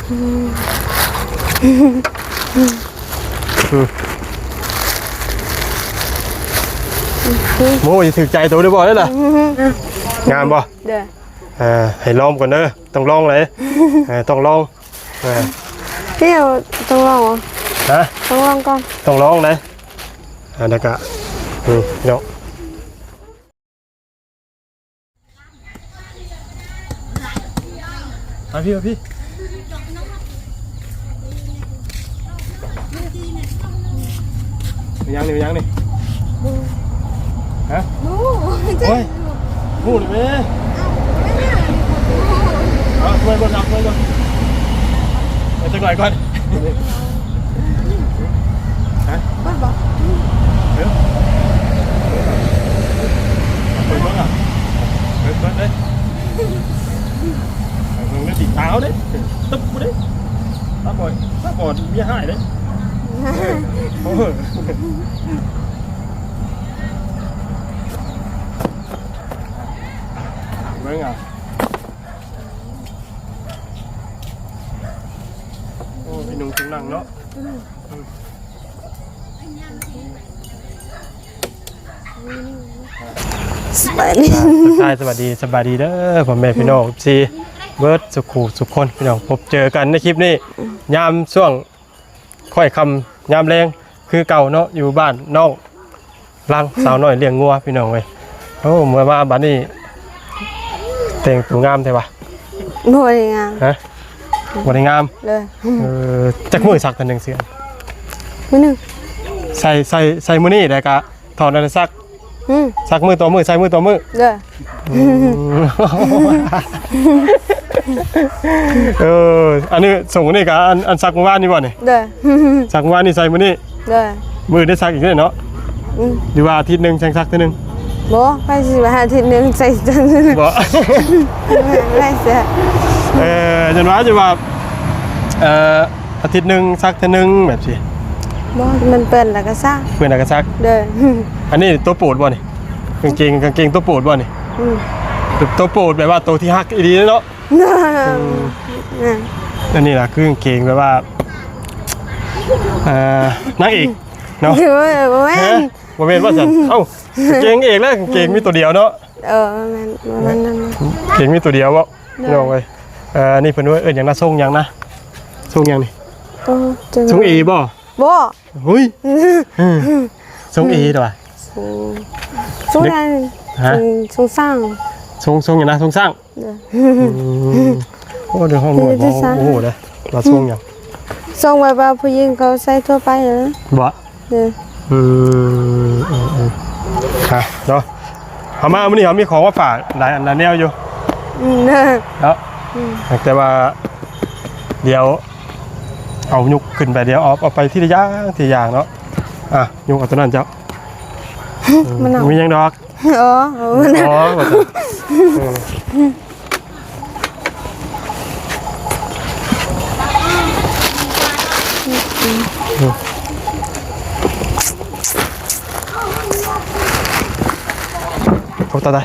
โม่ยถึกใจตัวได้บ่ได้ล่ะงามบ่เด้อให้ลองก่อนเด้อต้องลองเลยต้องลองพี่เอาต้องลองเหรอต้องลองก่อนต้องลองเลยแล้วก็เนาะมาพี่ยังนี่ฮะโอ้ยพูดเลยช่วยก่อนไปจังไรก่อนฮะบ้านบอกเดี๋ยวเปิดบ้างอ่ะเปิดเลยมึงไม่ติดเท้าเด้ตึ๊บกูเด้ตาบอดมีหายเด้เบิ่งอ่ะโอ้พี่นุ่งถึงนั่งเนาะสวัสดีสบายดีเด้อพ่อแม่พี่น้องซีเบิร์ดสุขคนพี่น้องพบเจอกันในคลิปนี้ยามช่วงค่อยคำยามแรงคือเก่าเนาะอยู่บ้านน้องลังสาวน้อยเลี้ยงงัวพี่น้องเว้ยโอ้เมื่อมาบ้านนี้แต่งตัวงามใช่ปะบ่ได้งามฮะบ่ได้งามเลยจักมือสักกันหนึ่งเสือมื้อนึงใส่มือนี่ได้กะถอดได้ซักมือต่อมือใส่มือต่อมือเด้ออันนี้ส่งนี่กะอันซักเมื่อวานนี่บ่นี่เด้อซักเมื่อวานนี่ใส่มือนี่เด้อมือได้ซักอีกเนาะหรือว่าอาทิตย์นึงซักทีนึงบ่ไปสิว่าอาทิตย์นึงใส่จังบ่ไม่เสียจังว่าจะว่าอาทิตย์นึงซักทีนึงแบบสิบ่มันเปื้อนแล้วก็ซักเด้ออันนี้ตัวโปรดบ่นี่กางเกงตัวโปรดบ่นี่ตัวโปรดแบบว่าตัวที่ฮักอีดีเนาะอันนี้ล่ะคือกางเกงแบบว่านักเอกเนาะบ่แม่นว่าซั่นเอ้าเกงเอกแล้วเกงมีตัวเดียวเนาะมันนั่นเกงมีตัวเดียวบ่น้องเอ้ยนี่เพิ่นว่าหยังนะส่งหยังนะส่งหยังนี่ส่งเอบ่เฮ้ยส่งเอดว่ะส่งได้ส่งสร้างส่งอย่างนะส่งสร้างโอ้เดี๋ยวห้องนวดโอ้โหเลยเราส่งอย่างส่งแบบว่าผู้หญิงเขาใส่ทั่วไปเหรอบ่ค่ะเนาะเอามาวันนี้เขามีของมาฝากหลายอันหลายแนวอยู่เนาะแต่ว่าเดี๋ยวเอายุกขึ้นไปเดี๋ยวเอาไปที่ระยะที่อย่างเนาะยุกเอาตัวนั้นเจ้ามียังดอกเขาตาได้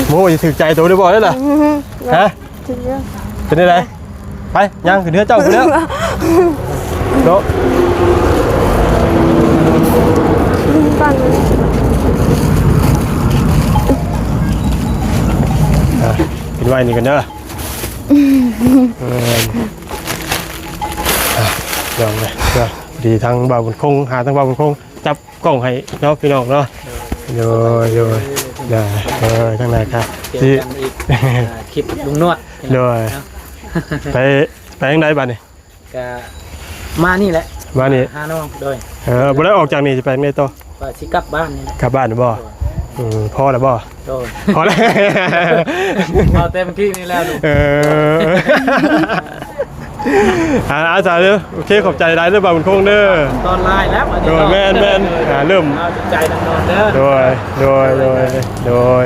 โม่ยถึกใจตัวได้บ่ได้ล่ะฮะเป็นได้ไรไปย่างขึ้นเนื้อเจ้าขึ้นแล้วโตกินไว้นี่กันเด้อลองเลยดีทางบ่าวบุญคงหาทางบ่าวบุญคงจับกล้องให้เนาะพี่น้องเนาะโยได้ข้างในครับที่คลิปลุงนวดเลยไปยังไงบ้านนี่ก็มานี่แหละมานี่หาน้องโดยบ่ได้ออกจากนี่จะไปไหนต่อก็สิกลับบ้านนี่กลับบ้านบ่พ่อแล้วบ่โดยพอแล้วเอาเต็มที่นี่แล้วอาจารย์เด้อโอเคขอบใจได้เด้อบ่าวบุญคงเด้อตอนไลน์แล้วแม่นเริ่มใจดังนอนเด้อโดย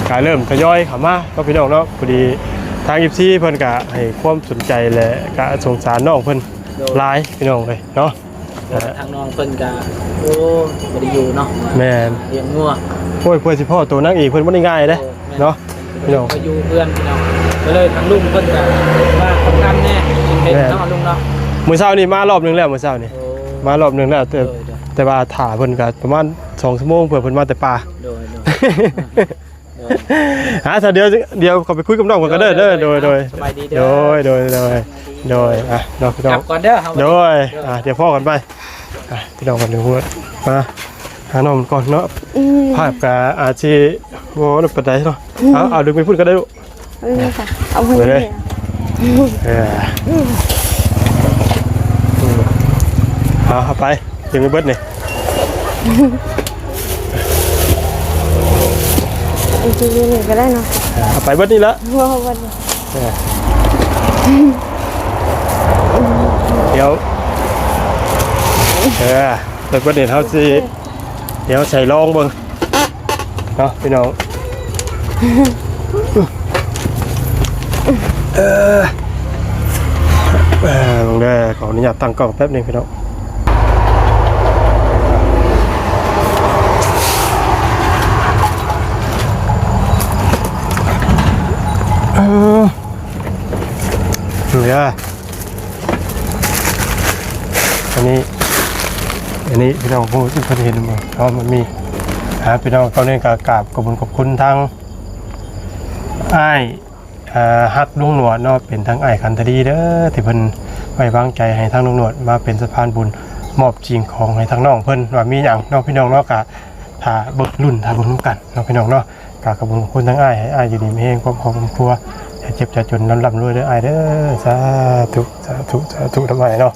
การเริ่มทยอยเข้ามาก็พี่น้องเนาะพอดี ทาง14เพิ่นก็ให้ความสนใจและก็สงสารน้องเพิ่นหลายพี่น้องเลยเนาะ ทางน้องเพิ่นก็โอ้บ่ได้อยู่เนาะ แม่น เลี้ยงงัว โอ้ยเพื่อนสิพ่อตัวนางเอกเพิ่นบ่ได้ง่ายเด้เนาะพี่น้อง ก็อยู่เพื่อนพี่น้องก็เลยทางลุงเพิ่นก็ว่าสำคัญแน่เป็นเนาะลุงเนาะ มื้อเช้านี่มารอบนึงแล้วมื้อเช้านี่ โอ้ มารอบนึงแล้วแต่ว่าถ่าเพิ่นก็ประมาณ2ชั่วโมงเพื่อเพิ่นมาแต่ป่า โดย หาซะเดี๋ยวเขาไปคุยกับน้องเพิ่นก็เด้อโดย สบายดีเด้ โดยอ่ะเนาะพี่น้อก ลั ง บก่อนเด้อเฮา โดยเดี๋ยวพ่อกันไปพี่น้องกันดูมาหาน้องก่อนเนาะภาพก็อาจสิบ่นปานใดเนาะเอาดึงไปพูดก็ได้ลูก นี่ค่ะเอาไปเลย เอาไปดึงไปเบิดนี่ จริงๆนี่ก็ได้เนาะ เอาไปเบิดนี่ละ ว่าวัน เดี๋ยวไปเบิดนี่เขาสิเดี๋ยวใส่รองเบิ่งเนาะพี่น้องลงได้ขออนุญาตตั้งกล้องแป๊บนึงพี่น้องเหลืออันนี้พี่น้องพูดที่เขาเห็นมาเพราะมันมีพี่น้องเขาเนี่ยกราบขอบคุณทางอ้ายฮักลุงหนวดเนาะเป็นทั้งอ้ายขันธดีเด้อที่เพิ่นไว้วางใจให้ทางลุงหนวดมาเป็นสะพานบุญมอบจริงของให้ทางน้องเพิ่นว่ามีหยังเนาะพี่น้องเนาะกะถ้าเบิกรุ่นถ้าบุญกันเนาะพี่น้องเนาะกราบขอบคุณทั้งอ้ายให้อ้ายอยู่ดีมีแรงความครอบครัวอย่าเจ็บอย่าจนร่ำรวยเด้ออ้ายเด้อสาธุทำไมเนาะ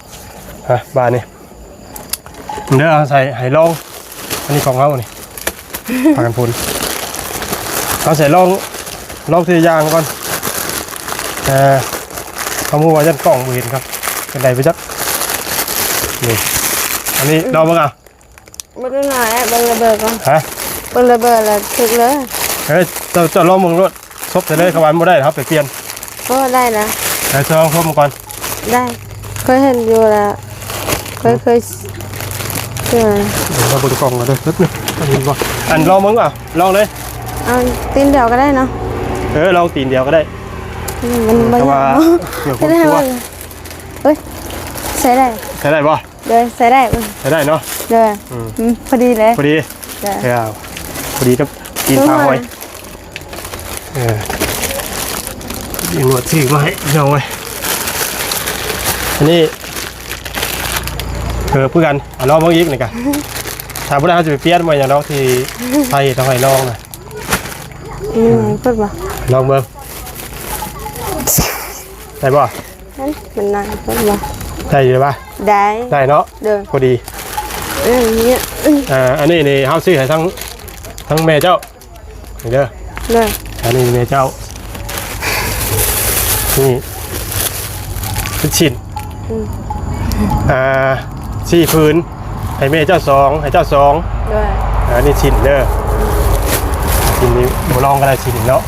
บ้านนี้เด้อใส่ไหลองอันนี้ของเรานี่พากันพูนเอาใส่ลองทียางก่อนเขามูว่าจะกล่องมือเห็นครับเป็นไรไปจักนี่อันนี้ลองบ้างอ่ะ ไม่ได้หน่อยเบอร์เบอร์ก่อน ฮะ เบอร์เบอร์ละถึกเลย เฮ้ยจะลองมึงรถซบใส่เลยเขาวันไม่ได้ครับไปเปลี่ยน ก็ได้นะ จะลองซบมึงก่อน ได้เคยเห็นอยู่แล้วเคยเจอ เราบนกล่องกันเลยนิดนึงอันลองมึงอ่ะลองเลย เอาตีนเดียวก็ได้เนาะ ลองตีนเดียวก็ได้ มันไม่ แต่ว่า ได้ เดี๋ยวผม ไม่ได้ กลัว เฮ้ยใส่ได้ ใช้ได้ป่ะ เดี๋ยวใส่ได้ ใช้ได้เนาะ เดี๋ยวพอดีเลย พอดี เดี๋ยว พอดีกับตีนปลาหอยยิงหนวดถือมาให้เอาไว้อันนี้เพื่อกันลองเมื่อกี้นี่กันถามว่าเขาจะไปเปลี่ยนมาอย่างน้องที่ไทยต้องให้ลองนะ พูดบ่ ลองเบิ่งได้ป่ะ นั่นมันนานพูดบ่ ได้อยู่ป่ะ ได้ ได้เนาะ เดิน พอดี เนี่ย อันนี้นี่เขาซื้อให้ทั้งแม่เจ้าเด้อ เลย อันนี้แม่เจ้านี่เป็นชิ้นสี่พื้นให้แม่เจ้าสองให้เจ้าสอง เลย อันนี้ชิ้นเด้อชิ้นนี้โบลองก็ได้ชิ้นเนาะ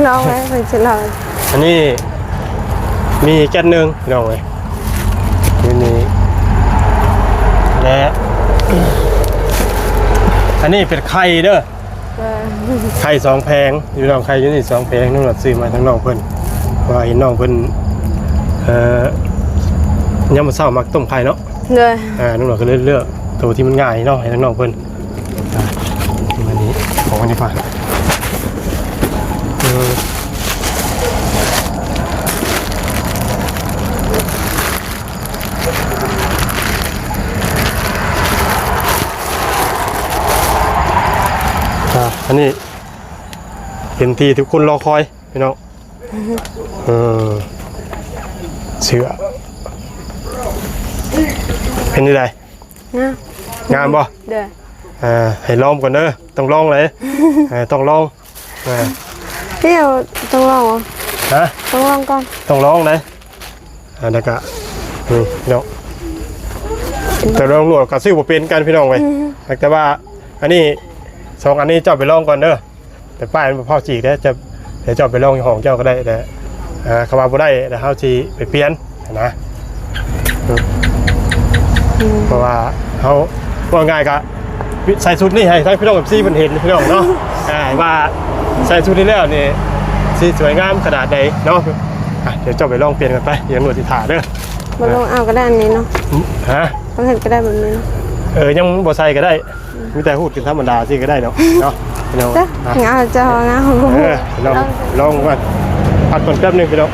ลองไหมเป็นชิ้นลอง อันนี้มีแก๊สหนึ่งน้องเลยนี่และอันนี้เป็นไข่เด้อไข่2แพงอยู่น้องไข่อยู่นี่2แพงน้องหลัดซื้อมาทั้งน้องเพิ่นว่าเห็นน้องเพิ่นยามมื้อเช้ามักต้มไข่เนาะ เลย น้องหลัดก็เลยเลือกตัวที่มันง่ายเนาะให้ทั้งน้องเพิ่นอันนี้ของอันนี้ก่อนอันนี้เต็มที่ทุกคนรอคอยพี่น้องเสือเป็นยังไงงามป่ะ เด้อ ให้ลองก่อนเด้อต้องลองเลยต้องลอง เดี๋ยวต้องลองเหรอ ฮะ ต้องลองก่อน ต้องลองเลยแล้วก็นี่พี่น้องแต่ลองหนวดกับซื้อบ่เป็นกันพี่น้องไว้แต่ว่าอันนี้2อันนี้เจ้าไปลองก่อนเด้อแต่ป้ายมันพ่อจีกได้จะ เดี๋ยวเจ้าไปลองอยู่ห้องเจ้าก็ได้แต่คำว่าบ่ได้แต่เฮาสิไปเปลี่ยนนะเพราะว่าเฮาว่าง่ายก็ใส่ชุดนี่ให้ทั้งพี่น้องกับซี่เพิ่นเห็นพี่น้องเนาะว่าใส่ชุดนี้แล้วนี่สิสวยงามขนาดใดเนาะเดี๋ยวเจ้าไปลองเปลี่ยนกันไปยังหนวดสิถ่าเด้อ บ่ลงเอาก็ได้อันนี้เนาะ ฮะ บ่เห็นก็ได้แบบนี้เนาะ ยังบ่ใส่ก็ได้มีแต่พูดกันธรรมดาสิก็ได้เนาะพี่น้อง จ้ะงาจะงาของกู ลองว่าพักก่อนแป๊บนึงพี่น้อง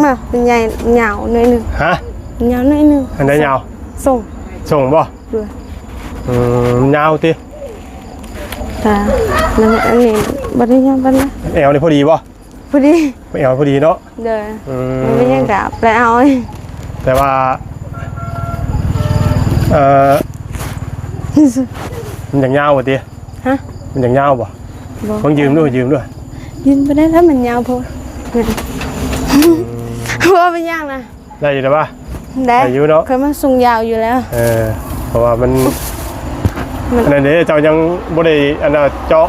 มาเป็นใหญ่เหงาหน่อยนึง ฮะ เหงาหน่อยนึง อันไหนยาว ส่ง บ่ ด้วย ยาวติ ตาแล้วอันนี้บ่ได้ยังบ่นะ เอวนี่พอดีบ่ พอดี เอวพอดีเนาะ เด้อมันไม่ยังกลับไปเอา แต่ว่ามันอย่างยาวบ่ติ ฮะ มันอย่างยาวบ่ต้องยืมด้วยยืมไปได้แล้วมันยาวพอว่าเป็นยังนะ ได้อยู่แต่ว่า ได้ อายุเนาะ เคยมาสูงยาวอยู่แล้ว เพราะว่ามันอันนี้เจ้ายังบ่ได้อันน่ะเจาะ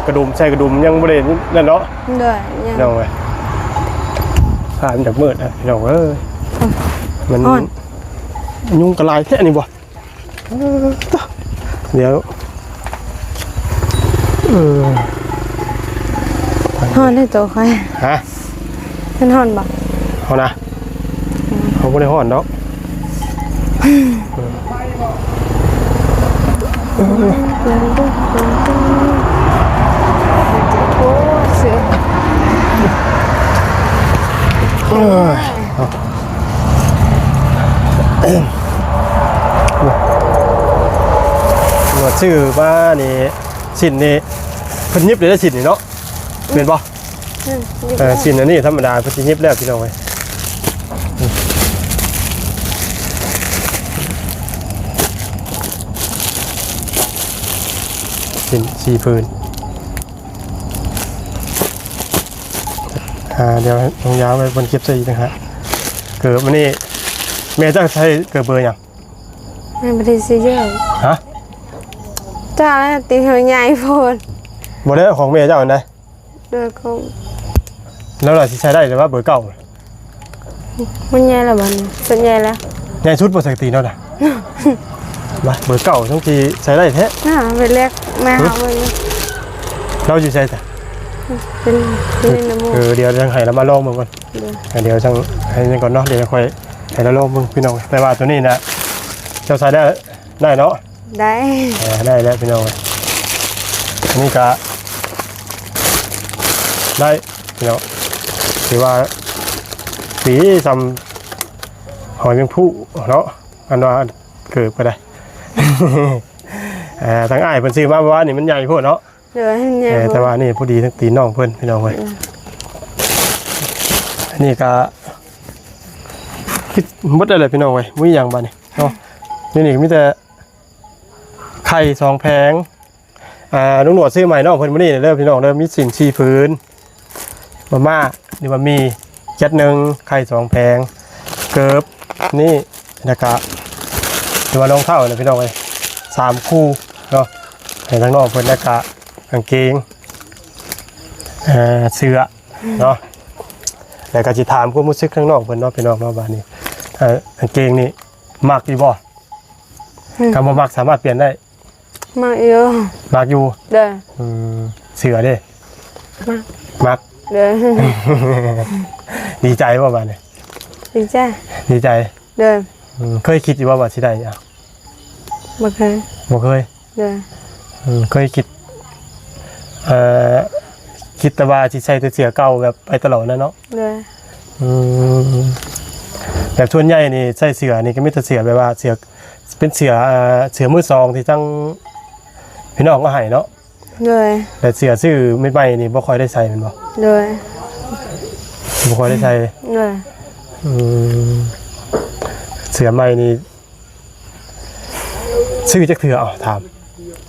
กระดุมใส่กระดุมยังบ่ได้นั่นเนาะ เด้อยัง น้องเว้ยผ่านจากมืดพี่น้องมันยุงกระลายแท้นี่บ่เดี๋ยวฮอนได้ตัวใคร ฮะ เป็นฮอนบ่ เอานะเขาไม่ได้ห่อนเนาะโอ้เสือ หนวดชื่อว่านี่สินนี่เพิ่นยิบเลยได้สินนี่เนาะเป็นป่ะสินอันนี้ธรรมดาเพิ่นสิยิบแล้วพี่น้องเว้ยสิน4 พื้นเดี๋ยวลงยาวไปบนคลิปซะอีกนะฮะเกิดมันนี่แม่เจ้าใช้เกิดเบอร์ยัง ไม่ได้ซื้อเยอะ ฮะ จ้าตีหัวใหญ่โพด บ่ได้ของแม่เจ้าอันใด เด้อก็ แล้วเราสิใช้ได้หรือว่าเบอร์เก่า มันใหญ่แล้วบ่นี่สุดใหญ่แล้ว ใหญ่ชุดบ่สักตีเนาะน่ะมาเบอร์เก่าทั้งทีใช้ได้แท้ เป็นเล็กแม่เขาเลย เราอยู่ใช้แต่ เป็นน้ำมูก เดี๋ยวจังให้เรามาลองมึงก่อนเดี๋ยวจังให้นี่ก่อนเนาะเดี๋ยวค่อยให้เราลองมึงพี่น้องแต่ว่าตัวนี้นะเจ้าใช้ได้เนาะ ได้ ได้แล้วพี่น้องอันนี้ก็ได้พี่น้องถือว่าสีซำหอยแมงผู้เนาะอันว่าเกิดก็ได้ ทั้งอ้ายเพิ่นซื้อมาว่านี่มันใหญ่โพดเนาะ เดี๋ยวให้ใหญ่ แต่ว่านี่พอดีทั้งตีน้องเพิ่นพี่น้องเว้ยอันนี้ก็หมดเลยพี่น้องเว้ยมุ้ยอย่างบ้านนี่เนาะนี่มีแต่ไข่2 แผงลุงหนวดซื้อใหม่น้องเพิ่นมื้อนี้เริ่มพี่น้องเริ่มมีสิน4 พื้นมาม่านี่ว่ามีแก๊ส1ไข่2 แผงเกิบนี่นะครับนี่ว่ารองเท้านะพี่น้องเว้ย3 คู่เนาะให้ทั้งน้องเพิ่นแล้วก็กางเกงเสื้อเนาะแล้วก็สิถามความรู้สึกข้างนอกเพิ่นเนาะพี่น้องเนาะบ้านนี้กางเกงนี่มักอยู่บ่คำว่ามักสามารถเปลี่ยนได้ มาเยอะ มักอยู่ เด้อ เสื้อเด้มัก เด้อ ดีใจบ่บ้านนี้ ดีจ้า ดีใจ เด้อ เคยคิดอยู่ว่าสิได้อ่ะ บ่เคย บ่เคย เด้อ เคยคิดคิดแต่ว่าสิใส่แต่เสื้อเก่าแบบไปตลอดนะเนาะ เด้อ แบบส่วนใหญ่นี่ใส่เสื้อนี่ก็มีแต่เสื้อแบบว่าเสื้อเป็นเสื้อมือสองที่ตั้งพี่น้องก็ให้เนาะ เด้อ แต่เสื้อซื้อไม่ใหม่นี่บ่ค่อยได้ใส่แม่นบ่ เด้อ บ่ค่อยได้ใส่ เด้อ เสื้อใหม่นี่ซื้อจักเทื่อเอาถาม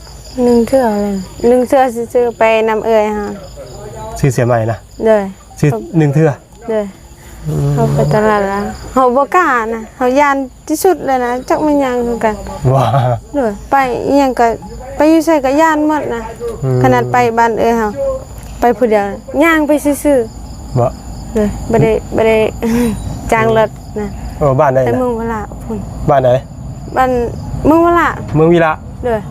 1 เทื่อเลย1 เทื่อซื้อไปนำเอ่ยฮะ ซื้อเสื้อใหม่นะ เด้อ ซื้อ1 เทื่อ เด้อเขาไปตลาดแล้วเขาบ่กล้านะเขายานที่สุดเลยนะจักมันยังคือกัน ว้า เด้อไปอิหยังก็ไป อยู่ใส่กับย่านหมดนะขนาดไปบ้านเฮาไปผู้เดียวย่างไปซื่อ บ่ ๆเลยบ่ได้ จ้างรถนะ บ้านไหน แต่ นะ เมืองวลาพุ่น บ้านไหน บ้านเมืองวลา เมืองวีระ เลย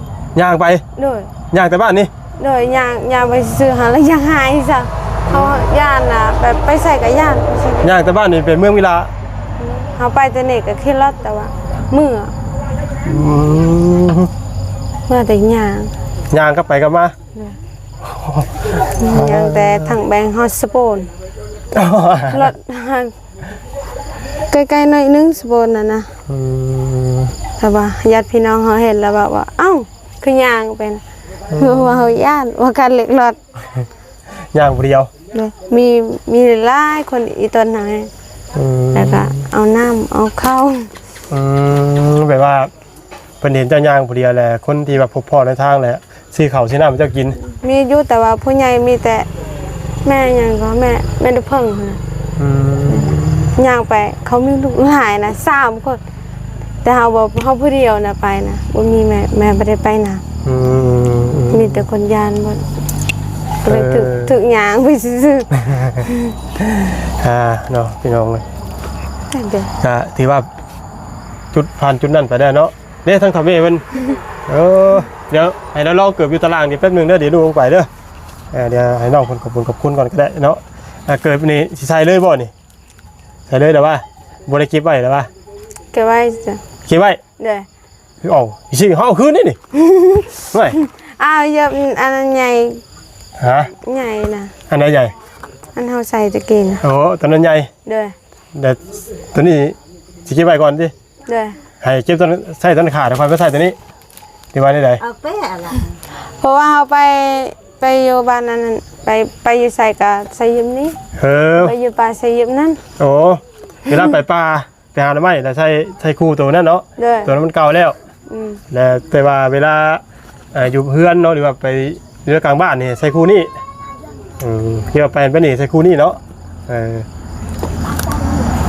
ย่างไป เลย ย่างแต่บ้านนี่ เลยย่างไปซื่อหาแล้วย่างหายซะเขาย่านน่ะแบบไปใส่กับย่านไปใส่กับ ย่างแต่บ้านนี่เป็นเมืองวีระ เฮาไปแต่นี่ก็ขี่รถแต่ว่ามื้อ อืม เมื่อแต่ย่าง ย่างก็ไปกลับมา ย่างแต่ทางแบงค์ฮอสโปนรถใกล้ๆหน่อยนึงสโปนน่ะนะ อืม แต่ว่าญาติพี่น้องเขาเห็นแล้วแบบว่าเอ้าคือย่างเป็นว่าเขาย่านว่าการเล็กรถ ย่างผู้เดียว เลยมีหลายคนอีตนไหน อืม แล้วก็เอาน้ำเอาข้าว แบบว่าเพิ่นเห็นเจ้าย่างผู้เดียวแหละคนที่แบบพบพ่อในทางแหละซื้อข้าวซื้อน้ำเจ้ากิน มีอยู่แต่ว่าผู้ใหญ่มีแต่แม่ยังก็แม่ได้เพิ่งนะ อืม ย่างไปเขามีลูกหลายนะ3 คนแต่เขาบอกเขาผู้เดียวนะไปนะว่ามีแม่ไม่ได้ไปนะ อืม มีแต่คนยานหมดก็เลยถึกย่างไปซื้อ เนาะพี่น้องเลย ๆเดี๋ยว ก็ถือว่าจุดผ่านจุดนั้นไปได้เนาะเนี่ยทั้งทำเองมันเดี๋ยวให้เราลองเกิดอยู่ตารางนี่แป๊บนึงเด้อเดี๋ยวดูลงไปเด้อเดี๋ยวให้น้องคนขอบคุณก่อนก็ได้เนาะเกิดนี่สิใส่เลยบ่นี่ใส่เลยแต่ว่าบ่ได้เก็บไว้แต่ว่า เก็บไว้จ้ะ เก็บไว้ เดี๋ยว พี่อ๋อสิเฮาเอาคืนนี่นี่ไม่ อ้าวเยอะอันนั้นใหญ่ ฮะ ใหญ่นะ อันไหนใหญ่ อันเฮาใส่ตะกี้นะ โอ้ตอนนั้นใหญ่ เด้อ เดี๋ยวตัวนี้สิเก็บไว้ก่อนสิ เด้อ ให้เก็บตัวนั้นใส่ตัวนั้นขาดแล้วค่อยไปใส่ตัวนี้ที่ไว้ได้ใด เอาไปอะไร เพราะว่าเฮาไปอยู่บ้านนั้นไปอยู่ใส่กับใส่ยิมนี้ ไปอยู่ป่าใส่ยิมนั้น โอ้เวลาไปป่าไปหาหน่อไม้แต่ใช้คู่ตัวนั้นเนาะ เด้อ ตัวนั้นมันเก่าแล้ว แล้วแต่ว่าเวลาอยู่เพื่อนเนาะหรือว่าไปเรือกลางบ้านนี่ใช้คู่นี้เกี่ยวไปนี่ใช้คู่นี้เนาะ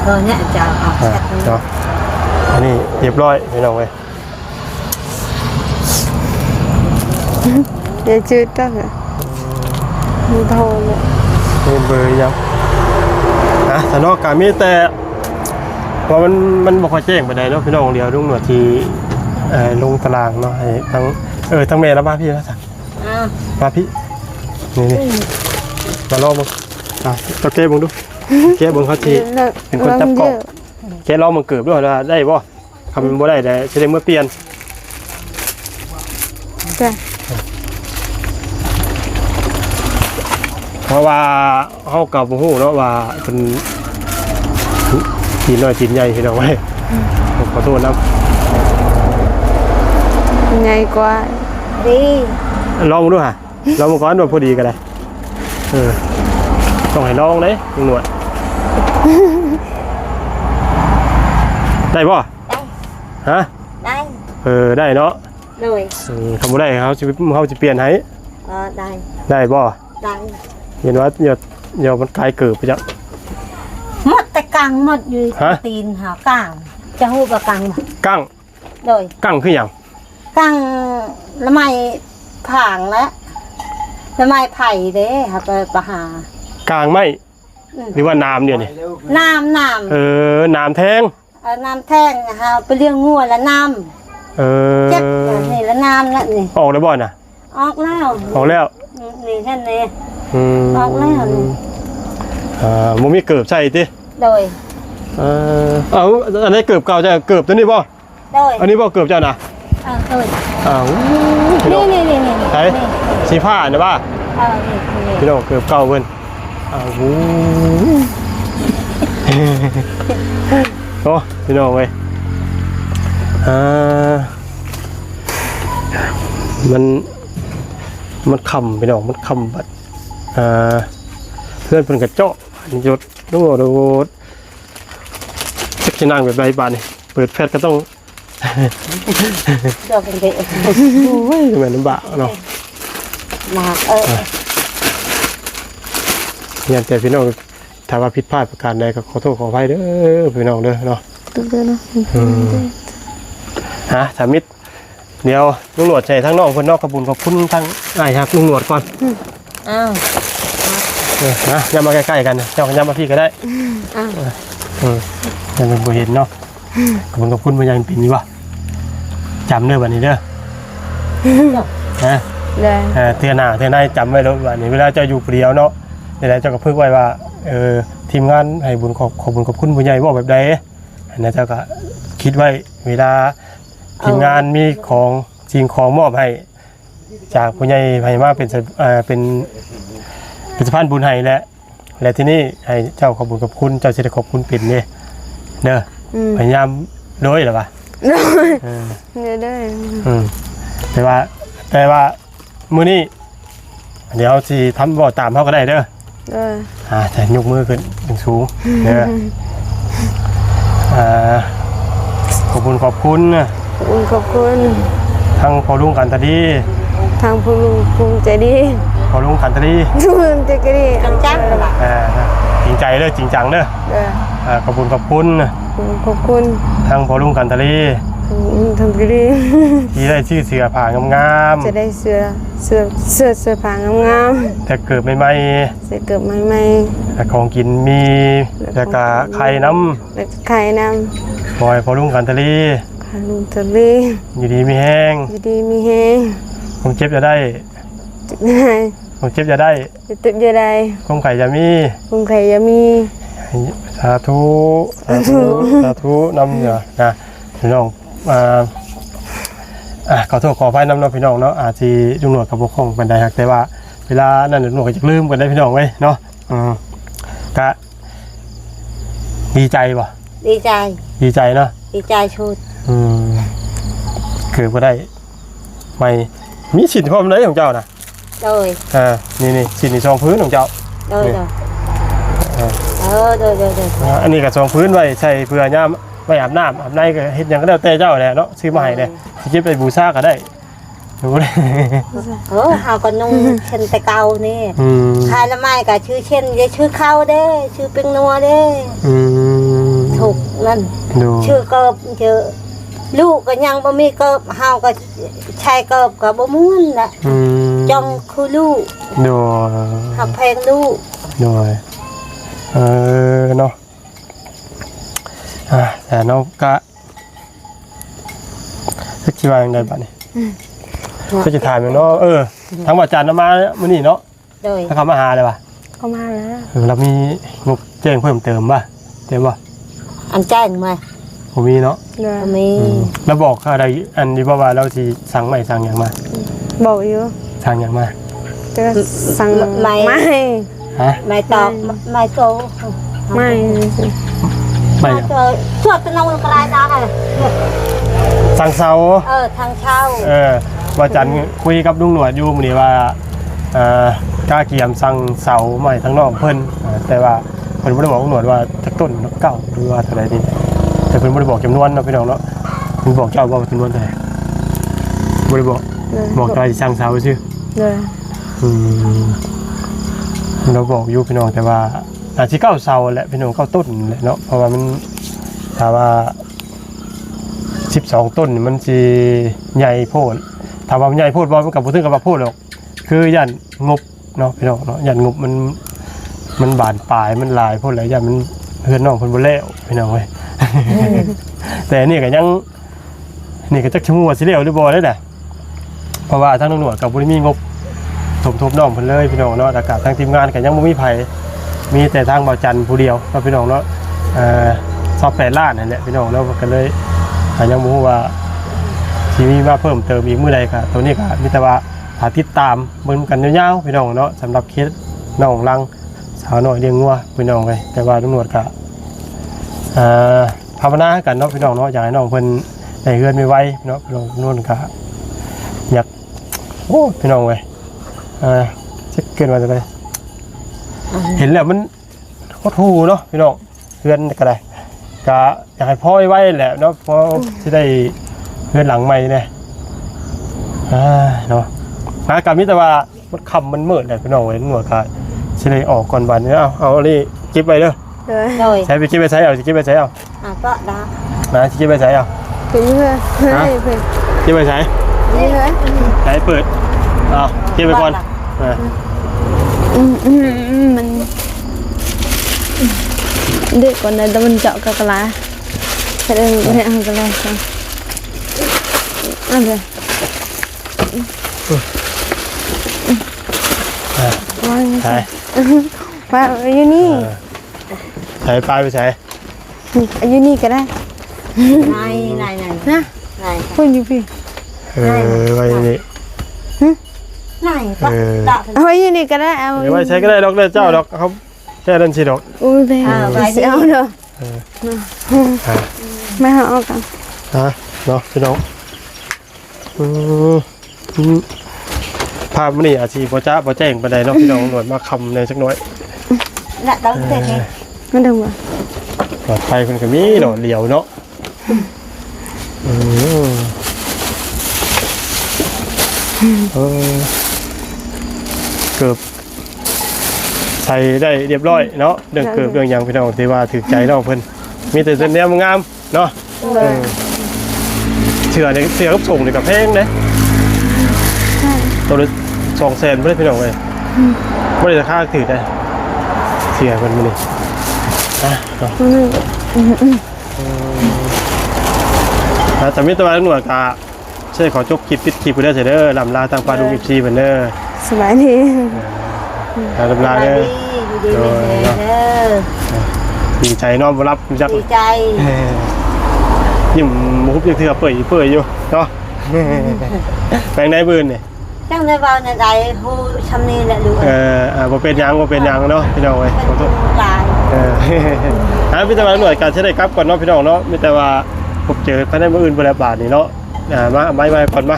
ตัวเนี้ยจะเอาแซ่บ เนาะอันนี้เรียบร้อยพี่น้องเว้ย เดี๋ยวจืดก็เหรอมีโทรเลย นี่เบอร์ยังแต่นอกจากมีแต่เพราะมันบ่ค่อยแจ้งไปไหนใดเนาะพี่น้องเดียวลุงหนวดที่ลงตารางเนาะให้ทั้งแม่แล้วมาพี่แล้วสั่ง อ้าว มาพี่นี่มาลองมึงตะเกียบมึงดูเกียบมึงเขาทีเป็นคนจับกล้องแกลองมึงเกือบด้วยว่าได้บ่คำบ่ได้แต่จะได้เมื่อเปลี่ยน จ้ะ เพราะว่าเฮากับบ่ฮู้เนาะว่าเพิ่นกินน้อยกินใหญ่พี่น้องเว้ยผมขอโทษนะ ใหญ่กว่า ดี ลองมึงดูฮะลองมึงก่อนว่าพอดีก็ได้ต้องให้ลองเด้ลุงหนวดได้บ่ ได้ ฮะ ได้ ได้เนาะ เลย คำว่าได้เขาจะเปลี่ยนให้ ได้ ได้บ่ ได้ เห็นว่าเดี๋ยวมันกลายเกิดไปจ้ะ หมดแต่กลางหมดอยู่ ฮะ ตีนหากลางจะหูกับกลางบ่ กั้ง เลย กั้งคืออย่าง กลางละไมผางแล้วละไมไผ่เด้ค่ะไปประหาก ลางไม่หรือว่าน้ำเดียวนี่ น้ำ น้ำแทง น้ำแท่งค่ะไปเลี้ยงงัวแล้วน้ำเจ็บนี่แล้วน้ำแล้วนี่ ออกแล้วบ่น่ะ ออกแล้ว ออกแล้ว นี่แค่นี้ อ ออกแล้วนี่ มันมีเกิบใส่ติ โดย อันนี้เกิบเก่าจะเกิบตัวนี้บ่ โดย อันนี้บ่เกิบเจ้าน่ะ โดย พี่น้อง นี่ ใช่สีผ้าเนี่ยป่ะ นี่ พี่น้องเกิบเก่าเพิ่นโอ้พี่น้องเว้ยมันคำพี่น้องมันคำบัดเพื่อนเป็นกระเจาะหยดลูกโดดสักที่นั่งแบบไรบ้านนี่เปิดแฟลชก็ต้อง เดี๋ยวเป็นเด็ก โอ้ยเหมือนลำบากเนาะ มาเนี่ยแต่พี่น้องถ้าว่าผิดพลาดประการใดก็ขอโทษขออภัยเด้อพี่น้องเด้อเนาะ ตึกเด้อเนาะ ถ้ามิด เดี๋ยวลุงหนวดใส่ทั้งน้องเพิ่นนอกขบุญขอบคุณทั้งอ้ายฮักลุงหนวดก่อน อ้าว นะอย่ามาใกล้ๆกันเจ้าก็อย่ามาพี่ก็ได้ อ้าว ยังเป็นบ่เห็นเนาะขอบคุณบ่ยังเป็นอยู่บ่จำเด้อบัดนี้เด้อนะ เลย เทื่อหน้าจำไว้แล้วบัดนี้เวลาเจ้าอยู่ผู้เดียวเนาะนี่แหละเจ้าก็พึกไว้ว่าทีมงานให้บุญขอบคุณขอบคุณผู้ใหญ่บอกแบบใดอันนั้นเจ้าก็คิดไว้เวลาทีมงานมีของสิ่งของมอบให้จากผู้ใหญ่ให้มาเป็นสะพานบุญให้และที่นี่ให้เจ้าขอบคุณขอบคุณเจ้าสิได้ขอบคุณเป็นนี่เด้อพยายามโดยเหรอวะ เลยได้ แต่ว่ามื้อนี้เดี๋ยวสิทำบ่ตามเฮาก็ได้เด้อ เลย จะยกมือขึ้นสูงเด้อขอบคุณขอบคุณ ทั้งพอลุงกันตะดี ทางผู้ลุงภูมิใจดี พอลุงกันตะดี ภูมิใจดี จังเลยล่ะ จริงใจเด้อจริงจังเด้อ เลย ขอบคุณ ขอบคุณ ทั้งพอลุงกันตะดี ทำดี ที่ได้ชื่อเสือผ่างาม จะได้เสื้อผ้างาม ๆแต่เกิดใหม่ ๆใส่เกิดใหม่ ๆแต่ของกินมีแล้วก็ไข่น้ ๆแล้วไข่น้ ำปล่อยพอลุงกันตะดี ำขาลุงทะเล อยู่ดีมีแห้ง ดีมีแห้ง ผมเจ็บจะได้ จุดได้ ผมเจ็บจะได้ จะตึกจะได้ ผมไข่จะมี คุณไข่ยามี สาธุน้ำเหนือนะพี่น้องขอโทษขออภัยน้ำน้องพี่น้องเนาะอาจจะลุงหนวดกับบกคงเป็นได้ครับแต่ว่าเวลานั่นลุงหนวดก็จะลืมกันได้พี่น้องไว้เนาะก็ดีใจป่ะ ดีใจ ดีใจเนาะ ดีใจชุด คือก็ได้ไม่มีสินพร้อมเลยของเจ้านะ โดย นี่สินในซองพื้นของเจ้า โดยโดย อันนี้กับซองพื้นไว้ใช้เพื่อย่ามไว้อาบน้ำอาบในก็เฮ็ดหยังก็แล้วแต่เจ้าแหละเนาะซื้อมาให้เนี่ยสิเก็บไปบูชาก็ได้รู้เลย เฮาก็นุ่งเช่นแต่เก่านี่ ขายละไม้ก็ชื่อเช่นจะชื่อข้าวเด้ชื่อเป็งนัวเด้ถูกนั่น ดู ชื่อเกิบเจอลูกก็ยังบ่มีเกิบเฮาก็ชายเกิบก็บ่ม่วนน่ะจ้องคือลูก ดู หักเพลงลูก ดูเนาะแต่น้องก็สักทีว่าอย่างไรบ้างนี่ก็จะถามอย่างเนาะทั้งว่าจานมามื้อนี้เนาะ โดย ถ้าเขามาหาเลยป่ะ ก็มาแล้ว เรามีงบแจ้งเพิ่มเติมป่ะเต็มป่ะ อันแจ้งมา ผมมีเนาะ เลย มี แล้วบอกอะไรอันนี้ว่าเราที่สั่งใหม่สั่งอย่างมา บอกอยู่ สั่งอย่างมา จะสั่งไม่ ฮะ ไม่ตอบไม่โต ไม่ ไม่ เจอชวดเป็นนองกลายตาค่ะ สั่งเสา ทางเช่า ว่าจันคุยกับลุงหนวดอยู่มื้อนี้ว่ากล้าเกียมสั่งเสาใหม่ทั้งนอกเพิ่นแต่ว่าเพิ่นบ่ได้บอกลุงหนวดว่าทักต้นเก่าหรือว่าเท่าไหร่นี่แต่เพิ่นบ่ได้บอกจำนวนเนาะพี่น้องเนาะเพิ่นบอกเจ้าว่าจำนวนเท่าไหร่บ่ได้บอกเจ้าสิสั่งเสาซื่อ เลย เราบอกอยู่พี่น้องแต่ว่าอาจจะเก้าเสาแหละพี่น้องเก้าต้นแหละเนาะเพราะว่ามันถ้าว่า12ต้นมันสิใหญ่โพดถ้าว่ามันใหญ่โพดบ่มันก็บ่ถึงกับว่าโพดหรอกคือย่านงบเนาะพี่น้องเนาะย่านงบมันบานปลายมันหลายโพดหลายย่านมันเฮือนน้องเพิ่นบ่แล้วพี่น้องเว้ย แต่นี่ก็ยังนี่ก็จักชั่วโมงว่าสิแล้วหรือบ่ได้แหละเพราะว่าทางตำรวจก็บ่ได้มีงบสมทบน้องเพิ่นเลยพี่น้องเนาะอากาศทางทีมงานก็ยังบ่มีไผมีแต่ทางบ่าวจันทร์ผู้เดียวเนาะพี่น้องเนาะ28ล้านนั่นแหละพี่น้องเนาะก็เลยยังบ่ฮู้ว่าสิมีมาเพิ่มเติมอีกมื้อใดก็ตัวนี้ก็มีแต่ว่าถ้าติดตามเบิ่งกันยาวๆพี่น้องเนาะสำหรับเคสน้องลังสาวน้อยเลี้ยงงัวพี่น้องเอ้ยแต่ว่าตำรวจก็ภาวนากันเนาะพี่น้องเนาะอยากให้น้องเพิ่นได้เฮือนไวๆเนาะพี่น้องนู่นก็อยากโอ้พี่น้องเว้ยจะเกินมาจะไปเห็นแล้วมันโคตรหูเนาะพี่น้องเพื่อนก็ได้ก็อยากให้พ่อไว้แหละเนาะเพราะที่ได้เพื่อนหลังใหม่เนี่ยเนาะกับมิตรว่ามันคำมันมืดเลยพี่น้องเว้ยหนวดขาดชิเลยออกก่อนวันนี้เอานี่เก็บไปเด้อ โดย ใช้ไปเก็บไปใช้เอาเก็บไปใช้เอา ก็ได้ นะเก็บไปใช้เอา เป็นเพื่อนเพื่อน เก็บไปใช้ เ นี่เหรอ ไหนเปิดเก็บไปก่อนมันเด็กก่อนนะแต่มันเจาะกะลาแสดงว่าเนี่ยกะลาใช่อะไรวางใช่วางอยู่นี่ใส่ปลายไปใส่อยู่นี่ก็ได้นายนะนาย พูดอยู่พี่ไว้นี่นายปะ เอาไว้อยู่นี่ก็ได้เอาไว้ใช้ก็ได้ดอกเจ้าดอกเขาแค่ดันชีดอกอุ้ยไปเอาเด้อไม่เอากันเนาะพี่น้องภาพมันนี่อาชีพพอแจ้งไปได้เนาะพี่น้องหน่วยมาคำในสักน้อยน่ะต้องเสร็จไงไม่ต้องมาปลอดภัยคนก็มีเนาะเหลียวเนาะเกือบใส่ได้เรียบร้อยเนาะเรื่องเกือบเรื่องยังพี่น้องที่ว่าถือใจน้องเพิ่นมีแต่เส้นเนี้ยมันงามเนาะเชื่อเนี่ยเสียกับส่งเนี่ยกับแพงเลยตัวละ200,000ไม่ได้พี่น้องเลยไม่ได้ค่าถือได้เสียคนนี้แต่มิตรวาหน่วยกาใช่ขอจบคลิปปิดคลิปไปได้เสร็จเด้อลำลาทางปลาดูกิบซีเหมือนเด้อสบายดีลำลาเด้อดีใจน้อมรับจักดีใจยิ้มมุกยังเถื่อเปื่อยอยู่เนาะแปลงได้บืนเนี่ยจังได้เบาในใจฮู้ชำนี้แหละลูกบ่เป็นยังเนาะพี่น้องเว้ยขอโทษพี่ตะวันหน่วยการใช้ได้ครับก่อนเนาะพี่น้องเนาะมีแต่ว่าพบเจอภายในมื้ออื่นบ่ได้บาทนี่เนาะมาไม้ก่อนมา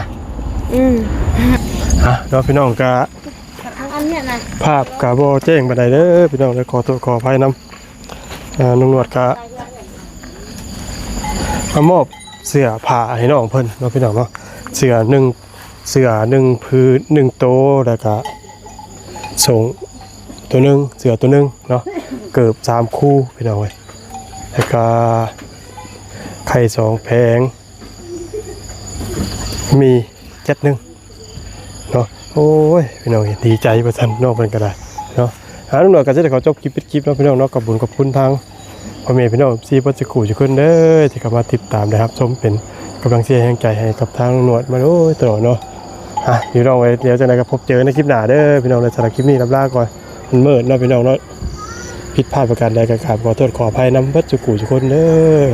เนาะพี่น้องก็อันเนี้ยนะภาพก็บ่แจ้งปานใดเด้อพี่น้องขอโทษขออภัยนำนุ่งหนวดก็มอบเสื้อผ้าให้น้องเพิ่นเนาะพี่น้องเนาะเสื้อ1พื้น1โตแล้วก็ส่งตัวนึงเสือตัวนึงเนาะเกือบ3คู่พี่น้องเว้ยแล้วก็ไข่2แผงมี7นึงเนาะโอ้ยพี่น้องดีใจประทันน้องเพิ่นก็ได้เนาะลุงหน่อยก็จะได้ขอจบคลิปปิดคลิปเนาะพี่น้องเนาะขอบคุณทางพ่อแม่พี่น้องซีปัจจุบันทุกคนเด้อที่เข้ามาติดตามนะครับชมเป็นกำลังใจแห่งใจให้กับทางลุงหนวดมาโอ้ยตลอดเนาะพี่น้องไว้เดี๋ยวจะได้กับพบเจอในคลิปหน้าเด้อพี่น้องในสำหรับคลิปนี้รับลาก่อนมันมืดเนาะพี่น้องเนาะผิดพลาดประการใดก็ขอโทษขออภัยนำบัดจุกูทุกคนเด้อ